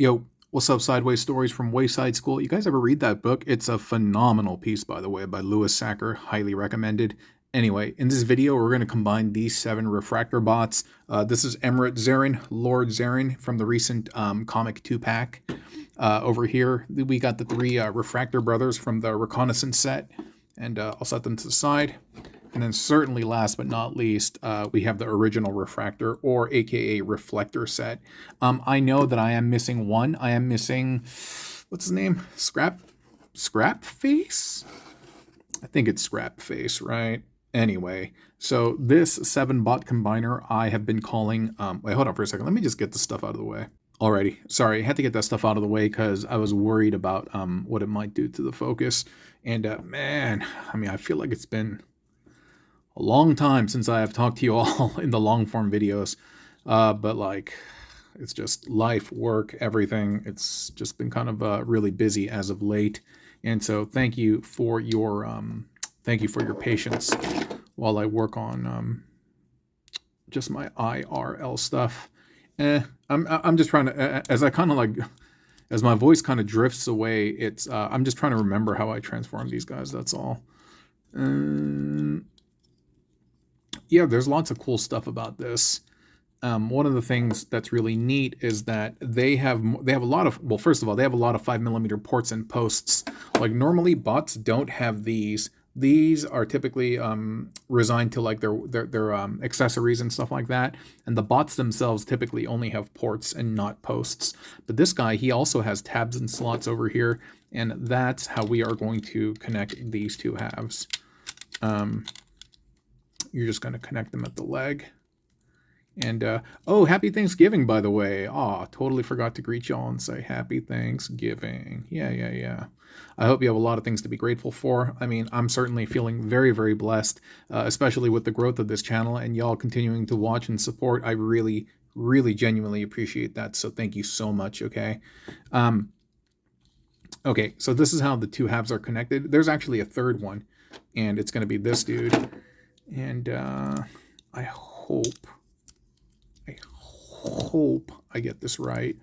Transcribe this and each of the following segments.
Yo, what's up, Sideways Stories from Wayside School? You guys ever read that book? It's a phenomenal piece, by the way, by Lewis Sacker. Highly recommended. Anyway, in this video, we're going to combine these 7 Refraktor bots. This is Emirate Xaaron, Lord Xaaron, from the recent comic 2-pack. Over here, we got the 3 Refraktor brothers from the Reconnaissance set, and I'll set them to the side. And then certainly last but not least, we have the original Refraktor, or aka Reflector set. I know that I am missing one. I am missing, what's his name? Scrap Face? I think it's Scrap Face, right? Anyway, so this 7 bot combiner I have been calling, wait, hold on for a second. Let me just get this stuff out of the way. Alrighty, sorry, I had to get that stuff out of the way because I was worried about what it might do to the focus. And man, I mean, I feel like it's been a long time since I have talked to you all in the long form videos, but like, it's just life, work, everything. It's just been kind of really busy as of late, and so thank you for your patience while I work on just my IRL stuff. I'm just trying to, as I kind of like, as my voice kind of drifts away, it's I'm just trying to remember how I transform these guys. That's all. Yeah, there's lots of cool stuff about this. One of the things that's really neat is that they have a lot of, well, first of all, they have a lot of 5mm ports and posts. Like normally bots don't have these. These are typically resigned to like their accessories and stuff like that. And the bots themselves typically only have ports and not posts. But this guy, he also has tabs and slots over here. And that's how we are going to connect these two halves. You're just going to connect them at the leg. And, oh, happy Thanksgiving, by the way. Aw, totally forgot to greet y'all and say happy Thanksgiving. Yeah. I hope you have a lot of things to be grateful for. I mean, I'm certainly feeling very, very blessed, especially with the growth of this channel and y'all continuing to watch and support. I really, really genuinely appreciate that. So thank you so much, okay? Okay, so this is how the two halves are connected. There's actually a third one, and it's going to be this dude. And I hope I get this right.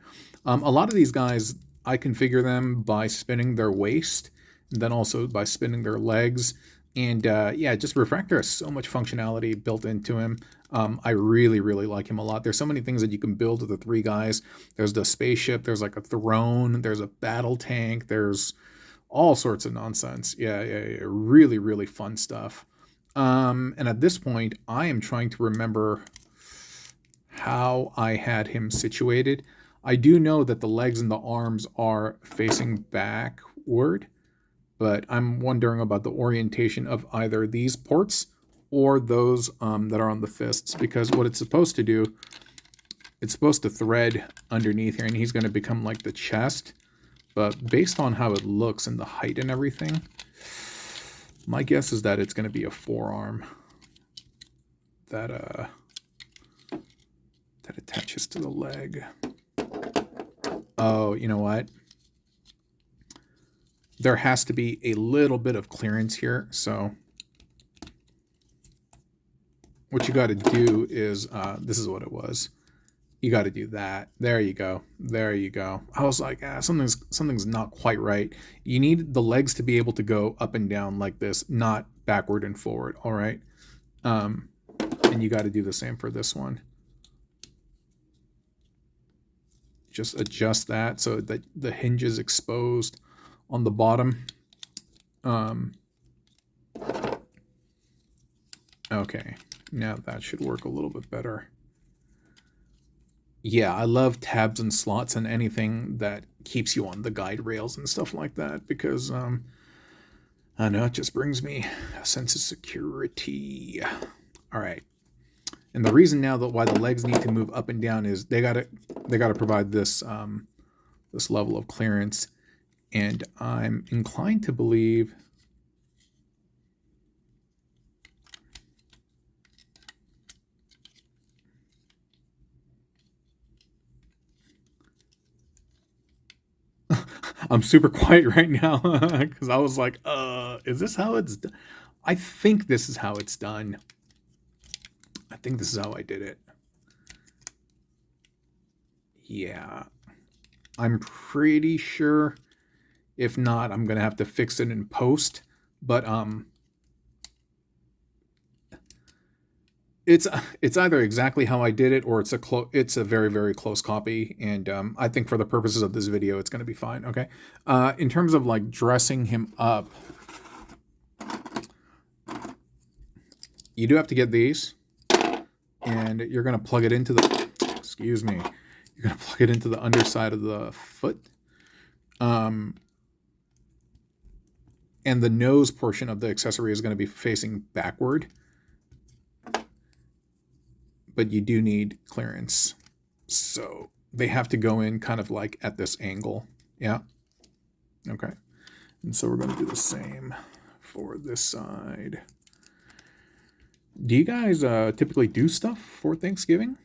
A lot of these guys, I configure them by spinning their waist, and then also by spinning their legs. And yeah, just Refraktor has so much functionality built into him. I really, really like him a lot. There's so many things that you can build with the 3 guys. There's the spaceship, there's like a throne, there's a battle tank, there's all sorts of nonsense. Yeah. Really, really fun stuff. And at this point, I am trying to remember how I had him situated. I do know that the legs and the arms are facing backward, but I'm wondering about the orientation of either these ports or those that are on the fists, because what it's supposed to do, it's supposed to thread underneath here, and he's going to become like the chest. But based on how it looks and the height and everything, my guess is that it's going to be a forearm that attaches to the leg. Oh, you know what? There has to be a little bit of clearance here. So what you got to do is, this is what it was. You got to do that. There you go. There you go. I was like, something's not quite right. You need the legs to be able to go up and down like this, not backward and forward. All right. And you got to do the same for this one. Just adjust that so that the hinge is exposed on the bottom. Okay. Now that should work a little bit better. Yeah, I love tabs and slots and anything that keeps you on the guide rails and stuff like that, because I know it just brings me a sense of security. All right. And the reason now that why the legs need to move up and down is they gotta provide this this level of clearance, and I'm inclined to believe I'm super quiet right now because I was like, is this how it's done? I think this is how it's done. I think this is how I did it. Yeah. I'm pretty sure. If not, I'm gonna have to fix it in post. But it's either exactly how I did it, or it's a very very close copy. And I think for the purposes of this video, it's gonna be fine. Okay. In terms of like dressing him up, you do have to get these, and you're gonna plug it into the. Excuse me. You're gonna plug it into the underside of the foot. And the nose portion of the accessory is going to be facing backward. But you do need clearance. So they have to go in kind of like at this angle. Yeah. Okay. And so we're going to do the same for this side. Do you guys typically do stuff for Thanksgiving?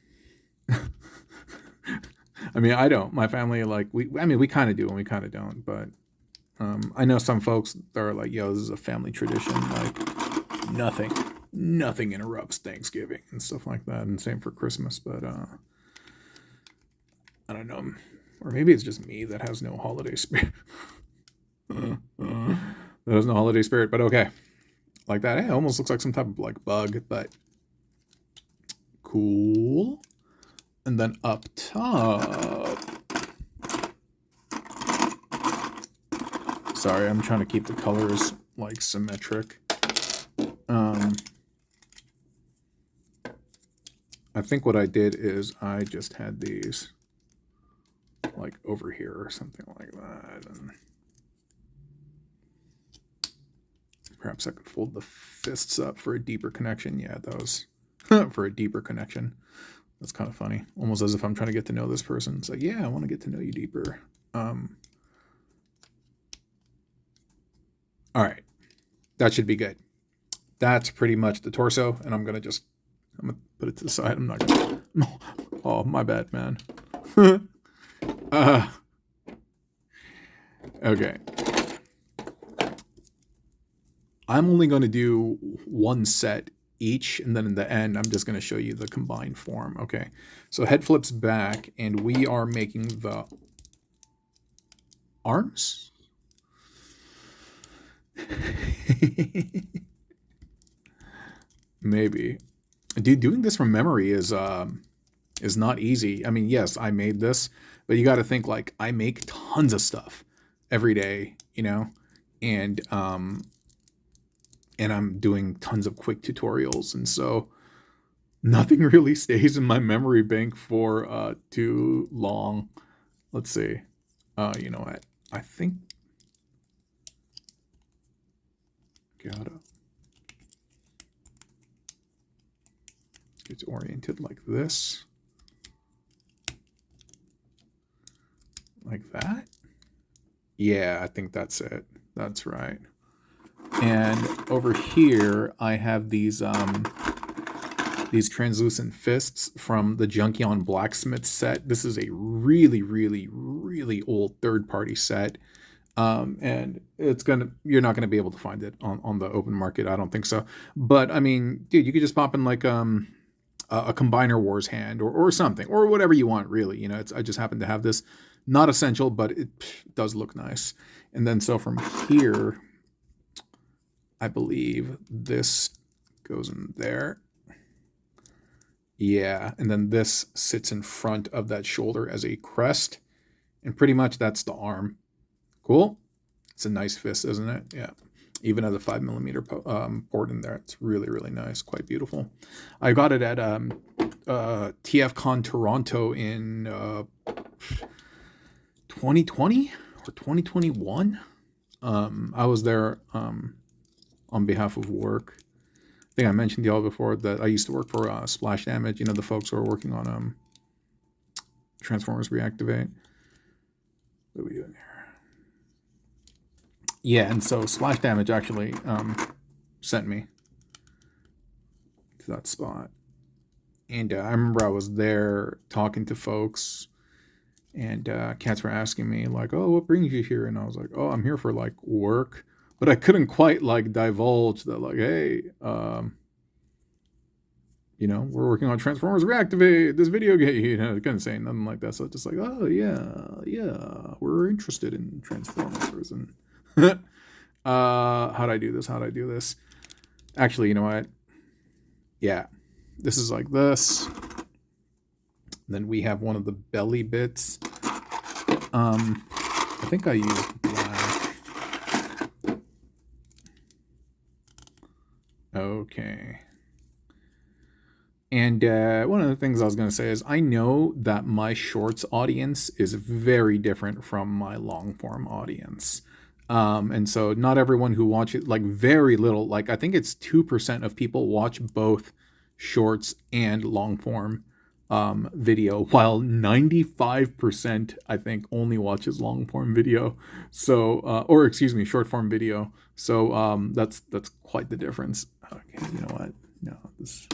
I mean, I don't. My family, like, we kind of do and we kind of don't. But I know some folks that are like, yo, this is a family tradition. Like, nothing interrupts Thanksgiving and stuff like that. And same for Christmas. But I don't know. Or maybe it's just me that has no holiday spirit. That has no holiday spirit. But okay. Like that. It almost looks like some type of like bug. But cool. And then up top. Sorry, I'm trying to keep the colors like symmetric. I think what I did is I just had these like over here or something like that. And perhaps I could fold the fists up for a deeper connection. Yeah, those for a deeper connection. That's kind of funny. Almost as if I'm trying to get to know this person. It's like, yeah, I want to get to know you deeper. All right. That should be good. That's pretty much the torso. And I'm going to put it to the side. I'm not going to. Oh, my bad, man. Okay. I'm only going to do one set each, and then in the end, I'm just going to show you the combined form. Okay. So head flips back, and we are making the arms. Maybe. Dude, doing this from memory is not easy. I mean, yes, I made this, but you got to think like I make tons of stuff every day, you know, and I'm doing tons of quick tutorials, and so nothing really stays in my memory bank for too long. Let's see. You know what? I think it's oriented like this. Like that? Yeah, I think that's it. That's right. And over here, I have these translucent fists from the Junkion Blacksmith set. This is a really, really, really old third-party set. And you're not gonna be able to find it on the open market. I don't think so. But I mean, dude, you could just pop in like a Combiner Wars hand or something, or whatever you want, really. You know, I just happen to have this. Not essential, but it does look nice. And then so from here, I believe this goes in there. Yeah, and then this sits in front of that shoulder as a crest. And pretty much that's the arm. Cool. It's a nice fist, isn't it? Yeah. Even at a 5mm port in there. It's really, really nice. Quite beautiful. I got it at TFCon Toronto in 2020 or 2021. I was there on behalf of work. I think I mentioned to y'all before that I used to work for Splash Damage. You know, the folks who are working on Transformers Reactivate. What are we doing here? Yeah, and so Splash Damage actually sent me to that spot. And I remember I was there talking to folks, and cats were asking me like, oh, what brings you here? And I was like, oh, I'm here for like work. But I couldn't quite like divulge that like, hey, you know, we're working on Transformers Reactivate, this video game, you know, kind of saying nothing like that. So just like, oh yeah, we're interested in Transformers. And how'd I do this? Actually, you know what? Yeah, this is like this. Then we have one of the belly bits. I think I used black. Okay. And one of the things I was going to say is I know that my shorts audience is very different from my long form audience. And so not everyone who watches, like very little, like I think it's 2% of people watch both shorts and long form video, while 95% I think only watches long form video. So, or excuse me, short form video. So that's quite the difference. Okay, you know what? No, this.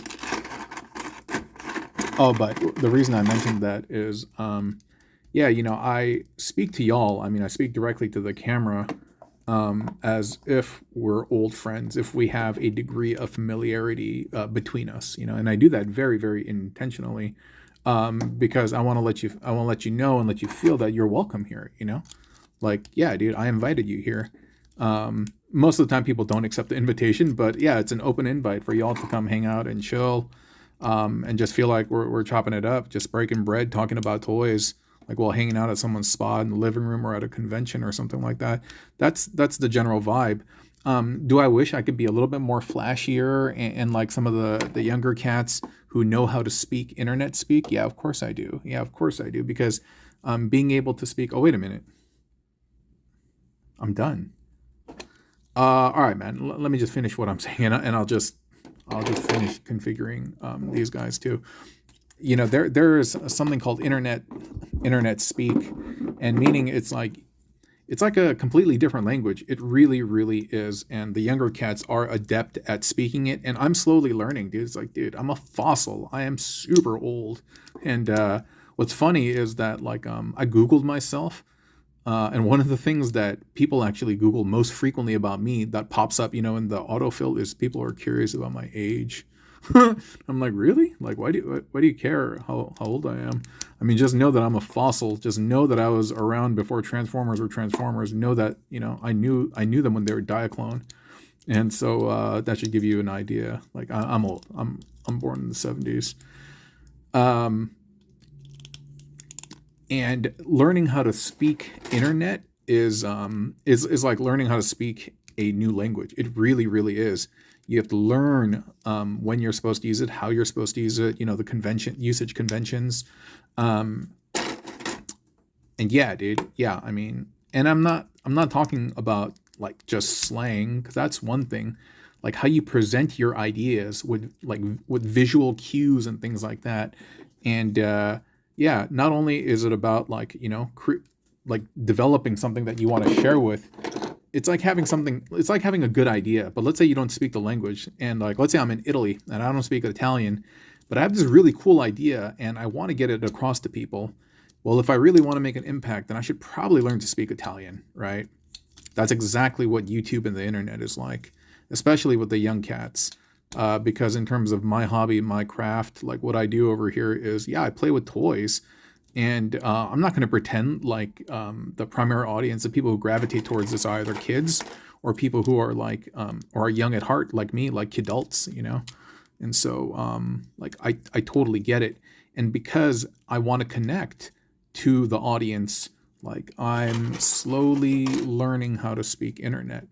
Oh, but the reason I mentioned that is, yeah, you know, I speak to y'all. I mean, I speak directly to the camera as if we're old friends, if we have a degree of familiarity between us, you know, and I do that very, very intentionally because I want to let you know and let you feel that you're welcome here, you know, like, yeah, dude, I invited you here. Most of the time people don't accept the invitation, but yeah, it's an open invite for y'all to come hang out and chill. And just feel like we're chopping it up, just breaking bread, talking about toys, like while hanging out at someone's spa in the living room or at a convention or something like that. That's the general vibe. Do I wish I could be a little bit more flashier and like some of the younger cats who know how to speak internet speak? Yeah, of course I do. Yeah, of course I do. Because being able to speak. Oh, wait a minute. I'm done. All right, man. Let me just finish what I'm saying, and I'll just finish configuring these guys too. You know, there is something called internet speak, and meaning it's like a completely different language. It really, really is. And the younger cats are adept at speaking it, and I'm slowly learning, dude. It's like, dude, I'm a fossil. I am super old. And what's funny is that like I Googled myself. And one of the things that people actually Google most frequently about me that pops up, you know, in the autofill is people are curious about my age. I'm like, really? Like, why do you care how old I am? I mean, just know that I'm a fossil. Just know that I was around before Transformers were Transformers. Know that, you know, I knew them when they were Diaclone, and so that should give you an idea. Like, I'm old. I'm born in the '70s. And learning how to speak internet is like learning how to speak a new language. It really, really is. You have to learn when you're supposed to use it, how you're supposed to use it. You know, the usage conventions. And yeah, dude. Yeah, I mean, and I'm not talking about like just slang, because that's one thing. Like how you present your ideas with visual cues and things like that. And yeah, not only is it about like, you know, like developing something that you want to share with. It's like having a good idea. But let's say you don't speak the language, and like let's say I'm in Italy and I don't speak Italian, but I have this really cool idea and I want to get it across to people. Well, if I really want to make an impact, then I should probably learn to speak Italian, right? That's exactly what YouTube and the internet is like, especially with the young cats. Because in terms of my hobby, my craft, like what I do over here is, yeah, I play with toys. And I'm not going to pretend like the primary audience, the people who gravitate towards this are either kids or people who are like, or are young at heart like me, like kidults, you know? And so like I totally get it. And because I want to connect to the audience, like I'm slowly learning how to speak internet.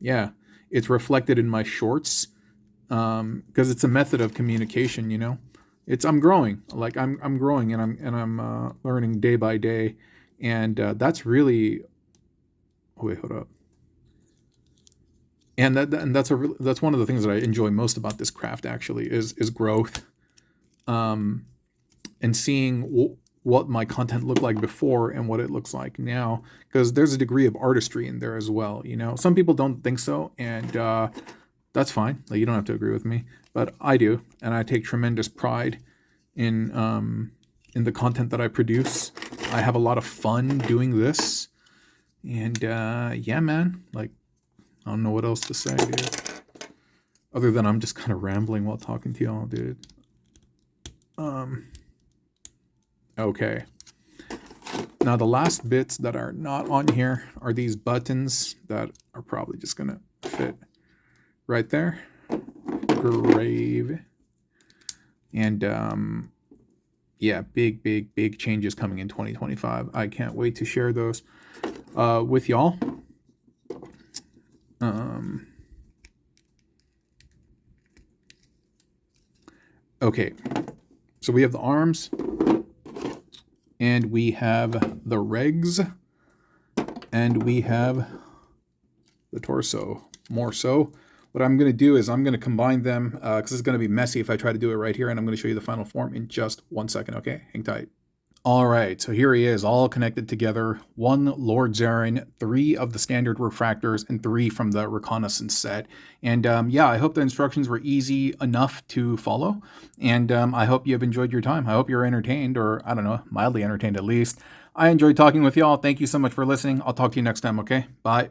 Yeah, it's reflected in my shorts because it's a method of communication, you know. I'm growing, like I'm growing, and I'm learning day by day, and that's really. Oh wait, hold up. And that's one of the things that I enjoy most about this craft actually is growth, and seeing what my content looked like before and what it looks like now, because there's a degree of artistry in there as well, you know. Some people don't think so, and that's fine. Like, you don't have to agree with me, but I do, and I take tremendous pride in the content that I produce. I have a lot of fun doing this, and yeah, man. Like, I don't know what else to say, dude. Other than I'm just kind of rambling while talking to y'all, dude. Okay. Now the last bits that are not on here are these buttons that are probably just going to fit right there. Grave. And yeah, big changes coming in 2025. I can't wait to share those with y'all. Okay, so we have the arms, and we have the regs, and we have the torso, more so. What I'm going to do is I'm going to combine them because it's going to be messy if I try to do it right here, and I'm going to show you the final form in just 1 second, okay? Hang tight. All right, so here he is, all connected together. 1 Lord Xaaron, 3 of the standard refractors, and 3 from the reconnaissance set. And yeah, I hope the instructions were easy enough to follow. And I hope you have enjoyed your time. I hope you're entertained, or I don't know, mildly entertained at least. I enjoyed talking with y'all. Thank you so much for listening. I'll talk to you next time, okay? Bye.